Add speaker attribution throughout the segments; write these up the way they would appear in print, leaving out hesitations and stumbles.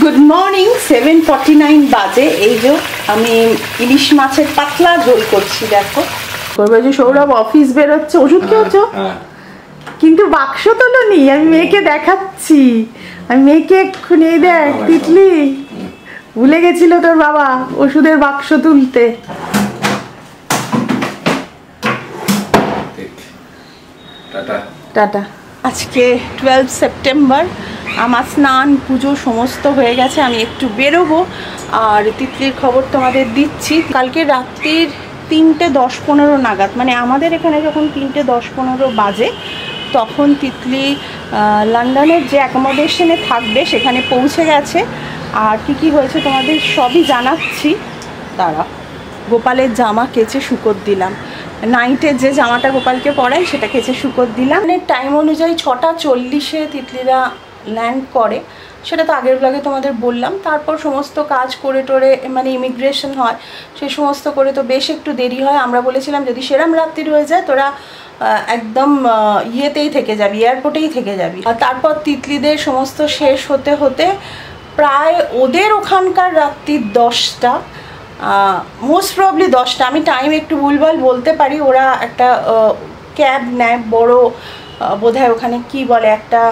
Speaker 1: Good morning. 7:49 বাজে। এই যে আমি ইলিশ মাছের পাতলা ঝোল করছি। দেখো করবে যে সৌরভ অফিস বেরোচ্ছে, ওষুধ খেয়েছো কিন্তু বাক্স তোলো নি। আমি মেয়েকে দেখাচ্ছি, আমি মেয়েকে এক্ষুনি দেখ তিতলি ভুলে গেছিল তোর বাবা ওষুধের বাক্স তুলতে। টাটা। আজকে 12 সেপ্টেম্বর। আমার স্নান পুজো সমস্ত হয়ে গেছে। আমি একটু বেরোবো আর তিতলির খবর তোমাদের দিচ্ছি। কালকে রাত্রির 3:10-15 নাগাদ, মানে আমাদের এখানে যখন 3:10-15 বাজে, তখন তিতলি লন্ডনের যে অ্যাকোমোডেশনে থাকবে সেখানে পৌঁছে গেছে। আর কি হয়েছে তোমাদের সবই জানাচ্ছি। দাঁড়া, গোপালের জামা কেচে শুকোত দিলাম। নাইটের যে জামাটা গোপালকে পরাই সেটা কেচে শুকোত দিলাম। টাইম অনুযায়ী 6:40 তিতলিরা ল্যান্ড করে, সেটা তো আগের ব্লগে তোমাদের বললাম। তারপর সমস্ত কাজ করে টোরে, মানে ইমিগ্রেশন হয়, সেই সমস্ত করে তো বেশ একটু দেরি হয়। আমরা বলেছিলাম যদি সেরম রাত্রির হয়ে যায় তোরা একদম ইয়েতেই থেকে যাবি, এয়ারপোর্টেই থেকে যাবি। আর তারপর তিতলিদের সমস্ত শেষ হতে হতে প্রায় ওদের ওখানকার রাত্রি 10টা, মোস্ট প্রবলি 10টা। আমি টাইম একটু ভুলভাল বলতে পারি। ওরা একটা ক্যাব নেয়, বড় বোধহয় ওখানে কি বলে, একটা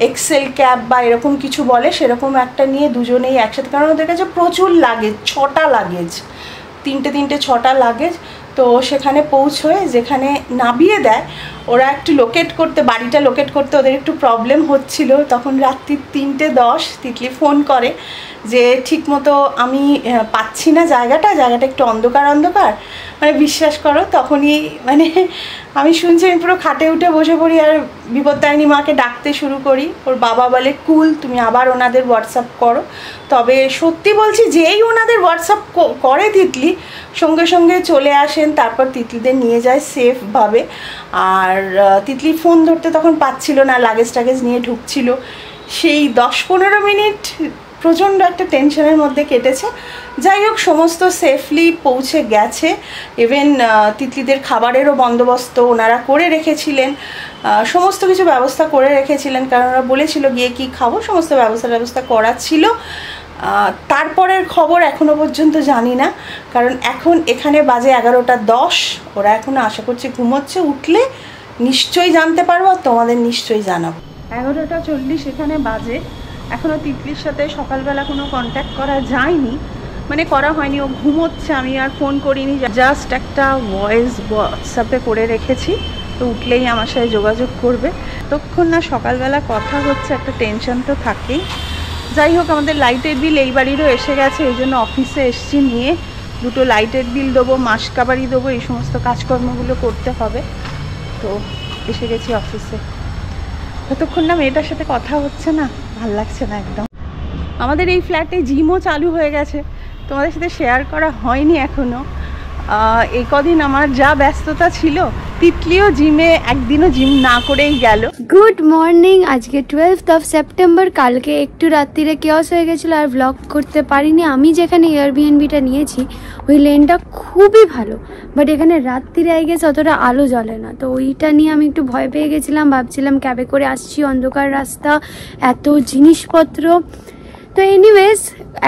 Speaker 1: এক্সেল ক্যাব বা এরকম কিছু বলে, সেরকম একটা নিয়ে দুজনেই একসাথে। কারণ ওদের কাছে প্রচুর লাগেজ, 6টা লাগেজ, 6টা লাগেজ। তো সেখানে পৌঁছয়ে যেখানে নামিয়ে দেয়, ওরা একটু লোকেট করতে, বাড়িটা লোকেট করতে ওদের একটু প্রবলেম হচ্ছিল। তখন রাত্রি 3:10 তিতলি ফোন করে যে ঠিকমতো আমি পাচ্ছি না জায়গাটা একটু অন্ধকার। মানে বিশ্বাস করো তখনই মানে আমি শুনছি, আমি পুরো খাটে উঠে বসে পড়ি আর বিপত্তারিণী মাকে ডাকতে শুরু করি। ওর বাবা বলে কুল, তুমি আবার ওনাদের হোয়াটসঅ্যাপ করো। তবে সত্যি বলছি, যেই ওনাদের হোয়াটসঅ্যাপ করে তিতলি সঙ্গে সঙ্গে চলে আসেন, তারপর তিতলিদের নিয়ে যায় সেফভাবে। আর তিতলি ফোন ধরতে তখন পাচ্ছিল না, লাগেজ টাগেজ নিয়ে ঢুকছিল। সেই 10-15 মিনিট প্রচণ্ড একটা টেনশনের মধ্যে কেটেছে। যাই হোক, সমস্ত সেফলি পৌঁছে গেছে। ইভেন তিতলিদের খাবারেরও বন্দোবস্ত ওনারা করে রেখেছিলেন, সমস্ত কিছু ব্যবস্থা করে রেখেছিলেন। কারণ ওরা বলেছিল গিয়ে কি খাবো, সমস্ত ব্যবস্থা করা ছিল। তারপরের খবর এখনও পর্যন্ত জানি না, কারণ এখন এখানে বাজে 11:10। ওরা এখনও আশা করছি ঘুমোচ্ছে। উঠলে নিশ্চয়ই জানতে পারবো, তোমাদের নিশ্চয়ই জানাবো। 11:40 এখানে বাজে। এখনও তিতলির সাথে সকালবেলা কোনো কন্ট্যাক্ট করা যায়নি, মানে করা হয়নি। ও ঘুমোচ্ছে, আমি আর ফোন করিনি, জাস্ট একটা ভয়েস হোয়াটসঅ্যাপে করে রেখেছি। তো উঠলেই আমার সাথে যোগাযোগ করবে। ততক্ষণ না সকালবেলা কথা হচ্ছে, একটা টেনশন তো থাকেই। যাই হোক, আমাদের লাইটের বিল এই বাড়িরও এসে গেছে, এই জন্য অফিসে এসছি নিয়ে। 2টো লাইটের বিল দেবো, মাসকাবারি দেবো, এই সমস্ত কাজকর্মগুলো করতে হবে। তো এসে গেছি অফিসে। ততক্ষণ না মেয়েটার সাথে কথা হচ্ছে না, ভাল লাগছে না একদম। আমাদের এই ফ্ল্যাটে জিমও চালু হয়ে গেছে, তোমাদের সাথে শেয়ার করা হয়নি এখনও। এই কদিন আমার যা ব্যস্ততা ছিল, তিতলিও জিমে একদিনও জিম না করেই গেল।
Speaker 2: Good morning. আজকে 12 সেপ্টেম্বর। কালকে একটু রাত্রিরে কেওস হয়ে গেছিলো আর ব্লগ করতে পারিনি। আমি যেখানে এয়ারবিএনবিটা নিয়েছি ওই লেনটা খুবই ভালো, বাট এখানে রাত্রিরে আই গেছে অতটা আলো জ্বলে না। তো ওইটা নিয়ে আমি একটু ভয় পেয়ে গেছিলাম, ভাবছিলাম ক্যাবে করে আসছি, অন্ধকার রাস্তা, এত জিনিসপত্র। তো এনিওয়েজ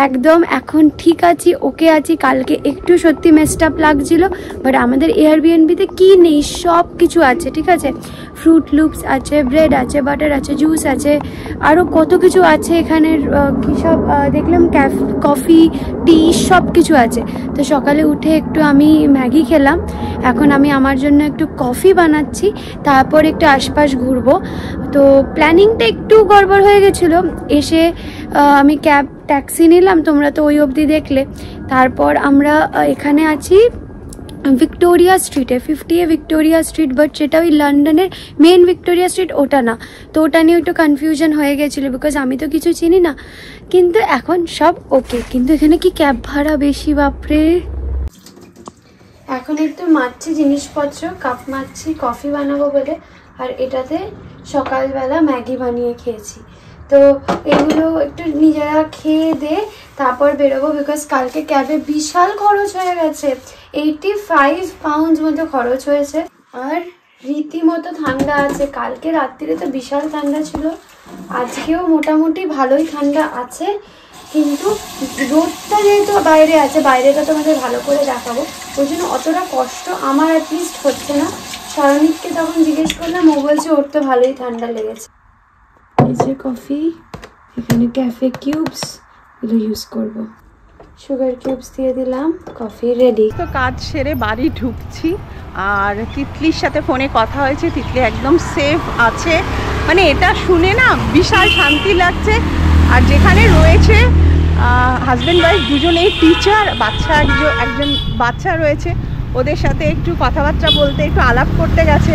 Speaker 2: একদম এখন ঠিক আছি, ওকে আছি। কালকে একটু সত্যি মেসড আপ লাগছিল, বাট আমাদের এয়ারবিএনবিতে কি নেই, সব কিছু আছে, ঠিক আছে। ফ্রুট লুপস আছে, ব্রেড আছে, বাটার আছে, জুস আছে, আরও কত কিছু আছে এখানে। কী সব দেখলাম, কফি, টি, সব কিছু আছে। তো সকালে উঠে একটু আমি ম্যাগি খেলাম। এখন আমি আমার জন্য একটু কফি বানাচ্ছি, তারপর একটু আশপাশ ঘুরবো। তো প্ল্যানিংটা একটু গড়বড় হয়ে গেছিলো। এসে আমি ট্যাক্সি নিলাম, তোমরা তো ওই অবধি দেখলে। তারপর আমরা এখানে আছি ভিক্টোরিয়া স্ট্রিটে, 50A ভিক্টোরিয়া স্ট্রিট, বাট সেটা ওই লন্ডনের মেন ভিক্টোরিয়া স্ট্রিট ওটা না। তো ওটা নিয়ে একটু কনফিউশন হয়ে গেছিলো, বিকজ আমি তো কিছু চিনি না। কিন্তু এখন সব ওকে। কিন্তু এখানে কি ক্যাব ভাড়া বেশি, বাপরে। এখন একটু মারছি জিনিসপত্র, কাপ মারছি কফি বানাবো বলে। আর এটাতে সকালবেলা ম্যাগি বানিয়ে খেয়েছি। তো এগুলো একটু নিজেরা খেয়ে দে তারপর বেরোবো, বিকজ কালকে ক্যাবে বিশাল খরচ হয়ে গেছে। 85 পাউন্ডস মতো খরচ হয়েছে। আর রীতিমতো ঠান্ডা আছে। কালকে রাত্রিরে তো বিশাল ঠান্ডা ছিল, আজকেও মোটামুটি ভালোই ঠান্ডা আছে। কিন্তু রোদটা যেহেতু বাইরে আছে, বাইরেটা তোমাদের ভালো করে দেখাবো, ওই জন্য অতটা কষ্ট আমার অ্যাটলিস্ট হচ্ছে না। সারণিককে তখন জিজ্ঞেস করলাম, ও বলছে ওর তো ভালোই ঠান্ডা লেগেছে। এই যে কফি, এখানে ক্যাফে কিউবস এগুলো ইউজ করবো, সুগার কিউবস দিয়ে দিলাম, কফি রেডি।
Speaker 1: তো কাজ সেরে বাড়ি ঢুকছি, আর তিতলির সাথে ফোনে কথা হয়েছে, তিতলি একদম সেফ আছে, মানে এটা শুনে না বিশাল শান্তি লাগছে। আর যেখানে রয়েছে হাজব্যান্ড ওয়াইফ দুজনেই টিচার, বাচ্চা একজন বাচ্চা রয়েছে, ওদের সাথে একটু কথাবার্তা বলতে, একটু আলাপ করতে গেছে।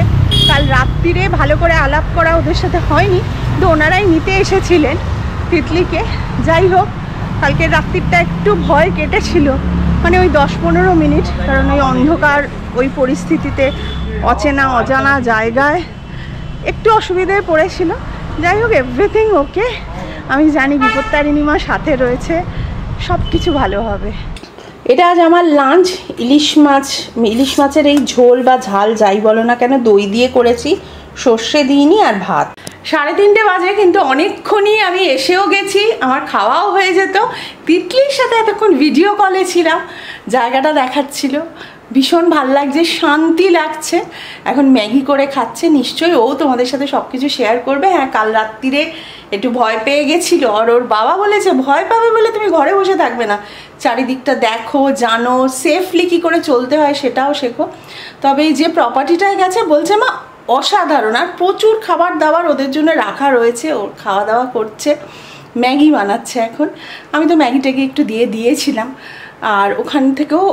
Speaker 1: কাল রাত্রিরে ভালো করে আলাপ করা ওদের সাথে হয়নি, তো ওনারাই নিতে এসেছিলেন তিতলিকে। যাই হোক, কালকে রাত্রিটা একটু ভয় কেটেছিল, মানে ওই 10-15 মিনিট, কারণ ওই অন্ধকার, ওই পরিস্থিতিতে অচেনা অজানা জায়গায় একটু অসুবিধায় পড়েছিল। যাই হোক, এভরিথিং ওকে। আমি জানি বিপত্তারিণী মা সাথে রয়েছে, সব কিছু ভালো হবে। এটা আজ আমার লাঞ্চ, ইলিশ মাছের এই ঝোল বা ঝাল যাই বলো না কেন, দই দিয়ে করেছি, সর্ষে দিইনি, আর ভাত। 3:30 বাজে, কিন্তু অনেকক্ষণই আমি এসেও গেছি, আমার খাওয়াও হয়ে যেত। তিতলির সাথে এতক্ষণ ভিডিও কলে ছিলাম, জায়গাটা দেখাচ্ছিল, ভীষণ ভাল লাগছে, শান্তি লাগছে। এখন ম্যাগি করে খাচ্ছে, নিশ্চয়ই ও তোমাদের সাথে সব কিছু শেয়ার করবে। হ্যাঁ, কাল রাত্রিরে একটু ভয় পেয়ে গেছিলো, আর ওর বাবা বলেছে ভয় পাবে বলে তুমি ঘরে বসে থাকবে না, চারিদিকটা দেখো, জানো সেফলি কী করে চলতে হয় সেটাও শেখো। তবে এই যে প্রপার্টিটায় গেছে, বলছে মা অসাধারণ, আর প্রচুর খাবার দাবার ওদের জন্য রাখা রয়েছে, ওর খাওয়া দাওয়া করছে, ম্যাগি বানাচ্ছে এখন। আমি তো ম্যাগিটাকে একটু দিয়েছিলাম, আর ওখান থেকেও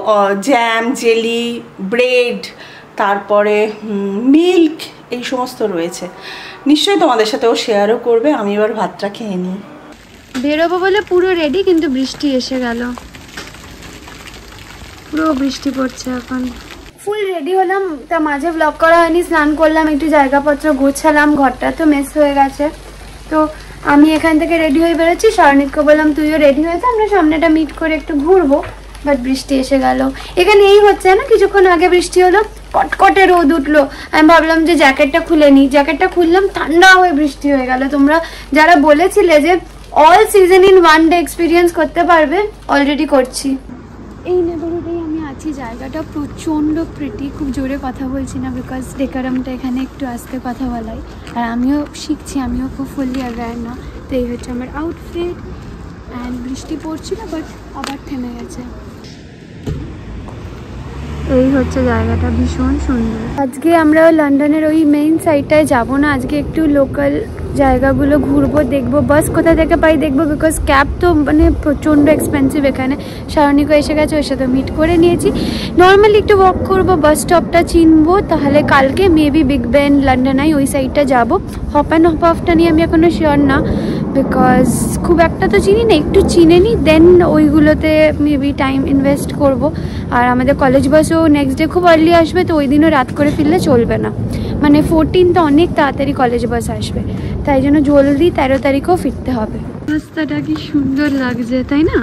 Speaker 1: জ্যাম, জেলি, ব্রেড, তারপরে মিল্ক, এই সমস্ত রয়েছে। নিশ্চয়ই তোমাদের সাথেও শেয়ারও করবে। আমি এবার ভাতটা খেয়ে নিই।
Speaker 2: বেরোবো বলে পুরো রেডি, কিন্তু বৃষ্টি এসে গেল, পুরো বৃষ্টি পড়ছে এখন। ফুল রেডি হলাম, তা মাঝে ব্লগ করা হয়নি, স্নান করলাম, একটু জায়গাপত্র গোছালাম, ঘরটা তো মেস হয়ে গেছে। তো আমি এখান থেকে রেডি হয়ে বেরোচ্ছি, সারণিককে বললাম তুইও রেডি হয়েছে, আমরা সামনেটা মিট করে একটু ঘুরবো। বাট বৃষ্টি এসে গেল। এখানে এই হচ্ছে না, কিছুক্ষণ আগে বৃষ্টি হলো, কটকটে রোদ উঠলো, আমি ভাবলাম যে জ্যাকেটটা খুলে নিই, জ্যাকেটটা খুললাম, ঠান্ডা হয়ে বৃষ্টি হয়ে গেল। তোমরা যারা বলেছিলে যে all season in one day experience করতে পারবে, অলরেডি করছি। এই নেবারহুডেই আমি আছি, জায়গাটা প্রচণ্ড প্রিটি, খুব জোরে কথা বলছি না, বিকজ ডেকারামটা এখানে একটু আস্তে কথা বলাই, আর আমিও শিখছি, আমিও খুব ফুললি অ্যাওয়্যার না। তো এই হচ্ছে আমার আউটফিট, অ্যান্ড বৃষ্টি পড়ছিল বাট আবার থেমে গেছে। এই হচ্ছে জায়গাটা, ভীষণ সুন্দর। আজকে আমরা লন্ডনের ওই মেইন সাইডটায় যাব না, আজকে একটু লোকাল জায়গাগুলো ঘুরবো, দেখবো বাস কোথা থেকে পাই দেখবো, বিকজ ক্যাব তো মানে প্রচণ্ড এক্সপেন্সিভ এখানে। সারণিকও এসে গেছে, ওর সাথে মিট করে নিয়েছি। নর্মালি একটু ওয়াক করবো, বাস স্টপটা চিনবো, তাহলে কালকে maybe big Ben, London I, ওই সাইডটা যাবো। হপ অ্যান্ড হপ অফটা নিয়ে আমি এখনও শিওর না, বিকজ খুব একটা তো চিনি না, একটু চিনে নিই, দেন ওইগুলোতে মেবি টাইম ইনভেস্ট করব। আর আমাদের কলেজ বাসও নেক্সট ডে খুব আর্লি আসবে, তো ওই দিনও রাত করে ফিরলে চলবে না, মানে 14th অনেক তাড়াতাড়ি কলেজ বাস আসবে, তাই জন্য জলদি 13 তারিখও ফিরতে হবে। রাস্তাটা কি সুন্দর লাগছে, তাই না?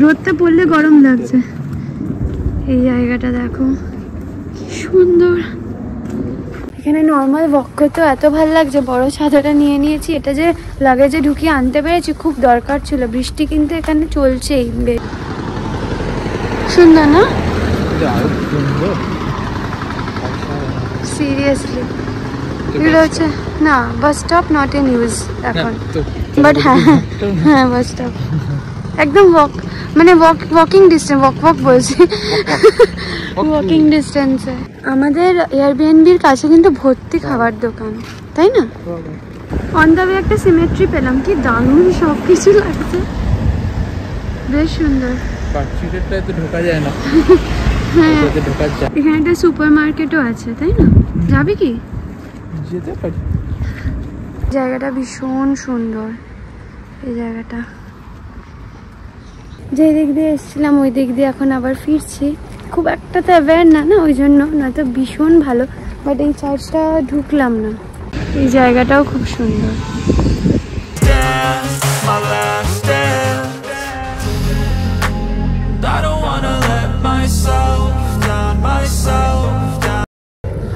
Speaker 2: রোদটা পড়লে গরম লাগছে। এই জায়গাটা দেখো কি সুন্দর, এখানে নর্মাল ওয়াক করতেও এত ভালো লাগছে। বড় ছাতাটা নিয়ে নিয়েছি, এটা যে লাগেজে ঢুকিয়ে আনতে পেরেছি, খুব দরকার ছিল। বৃষ্টি কিন্তু এখানে চলছেই, সুন্দর না? সিরিয়াসলি এগুলো হচ্ছে না bus stop, not in use এখন, বাট হ্যাঁ বাস স্টপ একদম মানে ওয়াকিং ডিস্টেন্স, ওয়াক বলছি, ওয়াকিং ডিস্টেন্সে। আমাদের এয়ারবিএনবির কাছে কিন্তু ভর্তি খাবার দোকান, তাই না? অন দ্য ওয়ে একটা সিমেট্রি পেলাম, কি দারুণ সব কিছু লাগছে, বেশ সুন্দর। ঢোকা যায় না। হ্যাঁ, এখানে একটা সুপার মার্কেটও আছে, তাই না? যাবি কি? যেতে পারি। জায়গাটা ভীষণ সুন্দর, এই জায়গাটা যে দিক দিয়ে এসেছিলাম ওই দিক দিয়ে এখন আবার ফিরছি। খুব একটা তো অ্যাওয়্যার না ওই জন্য, না তো ভীষণ ভালো, বাট এই চার্চটা ঢুকলাম না। এই জায়গাটাও খুব সুন্দর।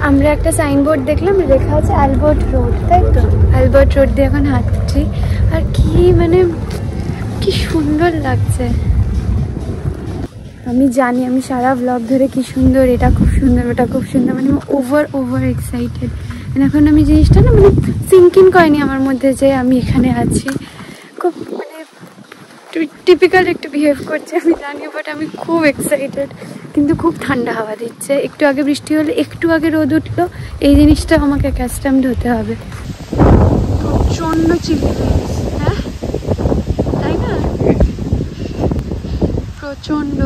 Speaker 2: আমরা একটা সাইনবোর্ড দেখলাম, লেখা আছে অ্যালবার্ট রোড, তাই তো? অ্যালবার্ট রোড দিয়ে এখন হাঁটছি, আর কি মানে কি সুন্দর লাগছে। আমি জানি আমি সারা ব্লগ ধরে কি সুন্দর, এটা খুব সুন্দর, ওটা খুব সুন্দর, মানে ওভার এক্সাইটেড। এখন আমি জিনিসটা না মানে সিঙ্কিং করেনি আমার মধ্যে যে আমি এখানে আছি। খুব মানে টিপিক্যাল একটু বিহেভ করছে আমি জানি, বাট আমি খুব এক্সাইটেড। কিন্তু খুব ঠান্ডা হাওয়া দিচ্ছে, একটু আগে বৃষ্টি হলে একটু আগে রোদ উঠলো, এই জিনিসটা আমাকে অ্যাকাস্টমড হতে হবে। প্রচণ্ড চিলি ফ্লেক্স, হ্যাঁ তাই না, প্রচণ্ড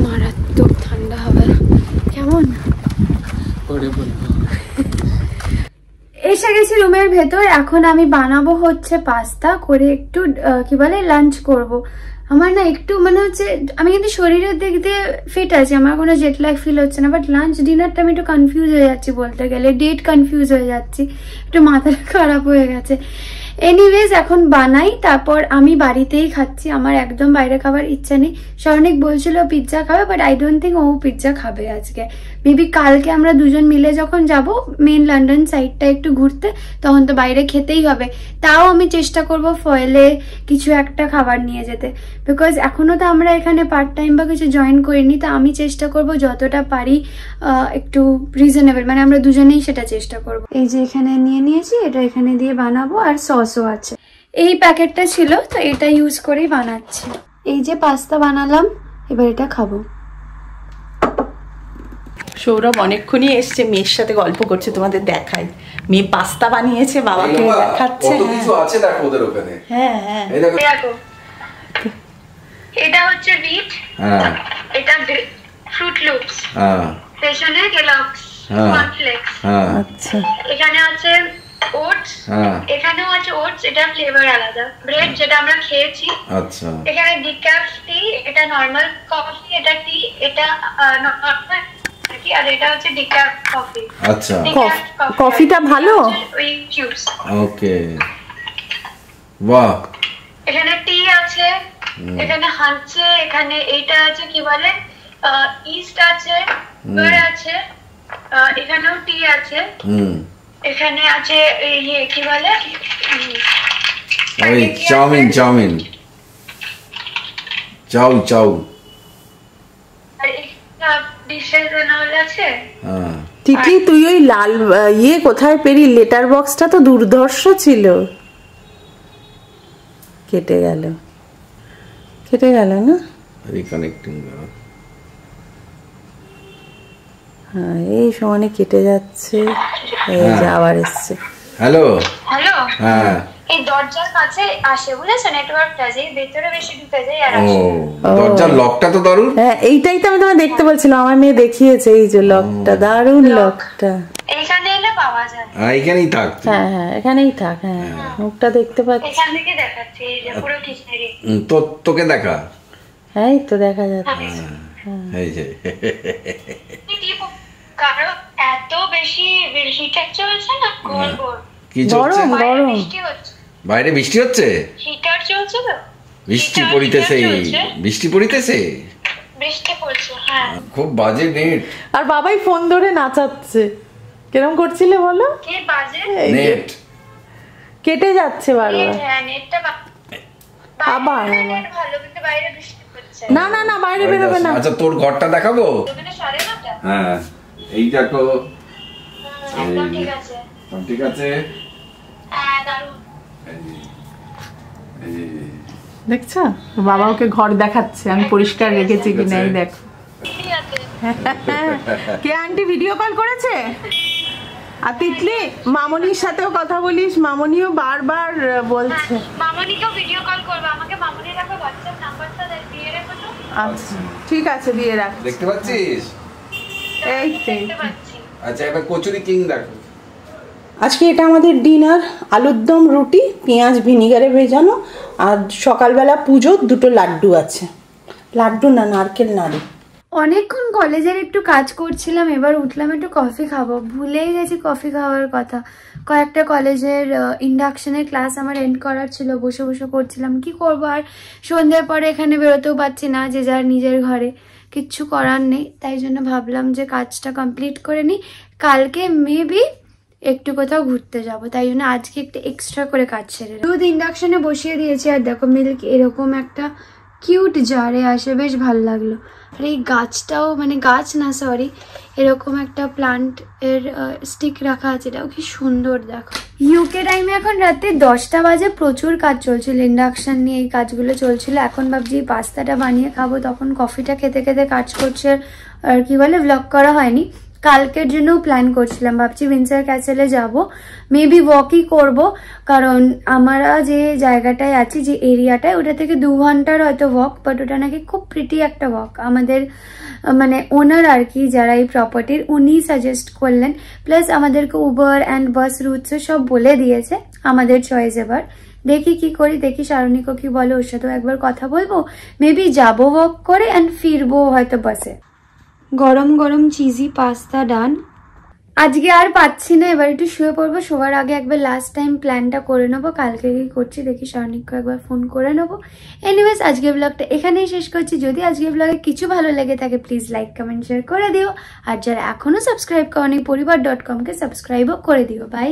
Speaker 2: মারাত্মক ঠান্ডা হাওয়া। কেমন এসে গেছি রুমের ভেতর। এখন আমি বানাবো হচ্ছে পাস্তা, করে একটু কি বলে লাঞ্চ করব। আমার না একটু মানে হচ্ছে আমি কিন্তু শরীরের দিক দিয়ে ফিট আছি, আমার কোনো জেট ল্যাগ ফিল হচ্ছে না, বাট লাঞ্চ ডিনারটা আমি একটু কনফিউজ হয়ে যাচ্ছি, বলতে গেলে ডেট কনফিউজ হয়ে যাচ্ছি, একটু মাথাটা খারাপ হয়ে গেছে। এনিওয়েজ এখন বানাই, তারপর আমি বাড়িতেই খাচ্ছি, আমার একদম বাইরে খাবার ইচ্ছা নেই। স্বর্ণিক বলছিল পিৎজা খাবে, বাট আই ডোন্ট থিঙ্ক ও পিৎজা খাবে আজকে। মেবি কালকে আমরা দুজন মিলে যখন যাব মেন লন্ডন সাইডটা একটু ঘুরতে, তখন তো বাইরে খেতেই হবে। তাও আমি চেষ্টা করব ফয়েলে কিছু একটা খাবার নিয়ে যেতে, বিকজ এখনো তো আমরা এখানে পার্ট টাইম বা কিছু জয়েন করিনি। তো আমি চেষ্টা করব যতটা পারি একটু রিজনেবল, মানে আমরা দুজনেই সেটা চেষ্টা করব। এই যে এখানে নিয়ে নিয়েছি, এটা এখানে দিয়ে বানাবো, আর সসও আছে। এই প্যাকেটটা ছিল তো এটা ইউজ করেই বানাচ্ছি। এই যে পাস্তা বানালাম, এবার এটা খাবো।
Speaker 1: সৌরভ অনেকক্ষণই এসছে, মেয়ের সাথে গল্প করছে, তোমাদের দেখাই। মেয়ে পাস্তা বানিয়েছে, বাবাকে দেখাচ্ছে।
Speaker 3: কত কিছু আছে দেখো ওদের ওখানে।
Speaker 1: হ্যাঁ হ্যাঁ,
Speaker 3: এই দেখো
Speaker 2: এটা হচ্ছে বিট,
Speaker 3: হ্যাঁ
Speaker 2: এটা ফ্রুট লুপস,
Speaker 3: হ্যাঁ
Speaker 2: পেছনে কেলগস কর্নফ্লেক্স,
Speaker 3: হ্যাঁ
Speaker 1: আচ্ছা।
Speaker 2: এখানে আছে ওটস,
Speaker 3: হ্যাঁ
Speaker 2: এখানেও আছে ওটস, এটা ফ্লেভার আলাদা। ব্রেড যেটা আমরা খেয়েছি,
Speaker 3: আচ্ছা।
Speaker 2: এখানে ডিক্যাফ টি, এটা নরমাল কফি, এটা টি, এটা নরমাল টি, আর এটা হচ্ছে ডিক্যাফ কফি।
Speaker 3: আচ্ছা,
Speaker 1: কফিটা ভালো?
Speaker 2: ওই কিউবস।
Speaker 3: ওকে, বাহ।
Speaker 2: এখানে টি আছে, এখানে হাঁচছে, এখানে এইটা আছে কি বলে ইস্ট আছে, সুগার আছে, এখানেও টি আছে, এখানে আছে ইয়ে কি বলে
Speaker 3: ওই চাউমিন চাউ
Speaker 2: আর একটা ডিশের জন্য আছে।
Speaker 3: হ্যাঁ
Speaker 1: তিতলি, তুই ওই লাল ইয়ে কোথায় পেরি, লেটার বক্সটা তো দুর্ধর্ষ ছিল। কেটে গেল না?
Speaker 3: রিকানেক্টিং।
Speaker 1: হ্যাঁ, এই সমানে কেটে যাচ্ছে, এই যে আবার এসছে।
Speaker 3: হ্যালো
Speaker 2: হ্যালো,
Speaker 3: হ্যাঁ,
Speaker 2: এই দরজার কাছে আসে বুঝেছো, নেটওয়ার্কটা যে ভেতরে বেশি ঢুকে যায় আর
Speaker 3: ও
Speaker 2: আসে।
Speaker 3: দরজার লকটা তো দারুণ।
Speaker 1: হ্যাঁ, এইটাই তো আমি তোমায় দেখতে বলছিলাম, আমার মেয়ে দেখিয়েছে, এই যে লকটা, দারুণ লকটা।
Speaker 2: এখানে এলে পাওয়া যায়।
Speaker 3: হ্যাঁ, এখানেই থাক।
Speaker 1: হ্যাঁ হ্যাঁ, এখানেই থাক। হ্যাঁ, মুখটা দেখতে পাচ্ছি।
Speaker 2: এখান থেকে দেখাচ্ছি, এই যে পুরো কিচেনেরই।
Speaker 3: তোকে দেখা।
Speaker 1: হ্যাঁ, এই তো দেখা যাচ্ছে।
Speaker 3: এই যে
Speaker 2: কারণ এত বেশি হিটার চলছে না, গড়গড়
Speaker 3: কি চলছে?
Speaker 1: গরম।
Speaker 2: বৃষ্টি হচ্ছে,
Speaker 3: বাইরে বৃষ্টি হচ্ছে,
Speaker 2: হিটার চলছে তো,
Speaker 3: বৃষ্টি পড়িতেছে, বৃষ্টি পড়িতেছে,
Speaker 2: বৃষ্টি পড়ছে। হ্যাঁ,
Speaker 3: খুব বাজে নেট।
Speaker 1: আর বাবাই ফোন ধরে নাচাচ্ছে। কিরম করছিলে বলো?
Speaker 2: কি বাজে
Speaker 3: নেট
Speaker 1: কেটে যাচ্ছে বারবার।
Speaker 2: হ্যাঁ, নেটটা
Speaker 1: আবার
Speaker 2: নেট ভালো, কিন্তু বাইরে বৃষ্টি পড়ছে।
Speaker 1: না না না, বাইরে বেরোবে না।
Speaker 3: আচ্ছা, তোর ঘরটা দেখাবো?
Speaker 2: ওখানে 9:30।
Speaker 3: হ্যাঁ, এই দেখো,
Speaker 2: একদম ঠিক আছে।
Speaker 3: ঠিক আছে।
Speaker 2: হ্যাঁ, দারুণ।
Speaker 1: দেখছো, বাবা ওকে ঘর দেখাচ্ছে, আমি পরিষ্কার রেখেছি কিনা। এই দেখো,
Speaker 2: ঠিক আছে।
Speaker 1: কে আন্টি ভিডিও কল করেছে? আর তিতলি, মামনির সাথেও কথা বলিস, মামনিও বারবার বলছে।
Speaker 2: মামনিকেও ভিডিও কল করবে, আমাকে মামনির একটা হোয়াটসঅ্যাপ নাম্বারটা দিয়ে রেখো তো।
Speaker 1: আচ্ছা ঠিক আছে, দিয়ে রাখ।
Speaker 3: দেখতে পাচ্ছিস?
Speaker 1: এই
Speaker 2: দেখতে পাচ্ছি।
Speaker 3: আচ্ছা, এবার কচুরি কিং দেখো।
Speaker 1: আজকে এটা আমাদের ডিনার, আলুর দম, রুটি, পেঁয়াজ ভিনিগারে ভেজানো, আর সকালবেলা পুজোর 2টো লাড্ডু আছে। লাড্ডু না, নারকেল নাড়ু।
Speaker 2: অনেকক্ষণ কলেজের একটু কাজ করছিলাম, এবার উঠলাম একটু কফি খাবো, ভুলেই গেছি কফি খাওয়ার কথা। কয়েকটা কলেজের ইন্ডাকশনের ক্লাস আমার এন্ড করার ছিল, বসে বসে করছিলাম, কি করবো আর। সন্ধ্যের পরে এখানে বেরোতেও পারছি না, যে যার নিজের ঘরে, কিচ্ছু করার নেই। তাই জন্য ভাবলাম যে কাজটা কমপ্লিট করে নিই, কালকে মেবি একটু কোথাও ঘুরতে যাব, তাই জন্য আজকে একটু এক্সট্রা করে কাজ সেরে দুধ ইন্ডাকশনে বসিয়ে দিয়েছি। আর দেখো মিল্ক এরকম একটা কিউট জারে আসে, বেশ ভালো লাগলো। আর এই গাছটাও মানে গাছ না সরি এরকম একটা প্লান্ট এর স্টিক রাখা আছে, এটাও কি সুন্দর দেখো। ইউকে টাইমে এখন রাতে 10টা বাজে, প্রচুর কাজ চলছিল ইন্ডাকশন নিয়ে, এই কাজগুলো চলছিল। এখন ভাবছি পাস্তাটা বানিয়ে খাবো, তখন কফিটা খেতে খেতে কাজ করছে আর কি বলে ব্লগ করা হয়নি। কালকের জন্যও প্ল্যান করছিলাম, ভাবছি উইন্ডসর ক্যাসেলে যাব, মেবি ওয়াকই করব, কারণ আমরা যে জায়গাটায় আছি যে এরিয়াটায় ওটা থেকে 2 ঘন্টার হয়তো ওয়াক, বাট ওটা নাকি খুব প্রিটি একটা ওয়াক। আমাদের মানে ওনার আর কি যারা এই প্রপার্টির উনি সাজেস্ট করলেন, প্লাস আমাদেরকে উবার অ্যান্ড বাস রুটসও সব বলে দিয়েছে, আমাদের চয়েস। এবার দেখি কি করি, দেখি শারণিকও কি বলে, ওর সাথেও একবার কথা বলবো, মেবি যাবো ওয়াক করে অ্যান্ড ফিরবো হয়তো বাসে। গরম গরম চিজি পাস্তা ডান। আজকে আর পাচ্ছি না, এবার একটু শুয়ে পড়বো। শোয়ার আগে একবার লাস্ট টাইম প্ল্যানটা করে নেবো, কালকে কি করছি দেখি, শারণিককে একবার ফোন করে নেবো। এনিওয়েজ আজকের ব্লগটা এখানেই শেষ করছি। যদি আজকের ব্লগে কিছু ভালো লেগে থাকে প্লিজ লাইক কমেন্ট শেয়ার করে দিও, আর যারা এখনো সাবস্ক্রাইব করনি পরিবার.com কে সাবস্ক্রাইবও করে দিও। বাই।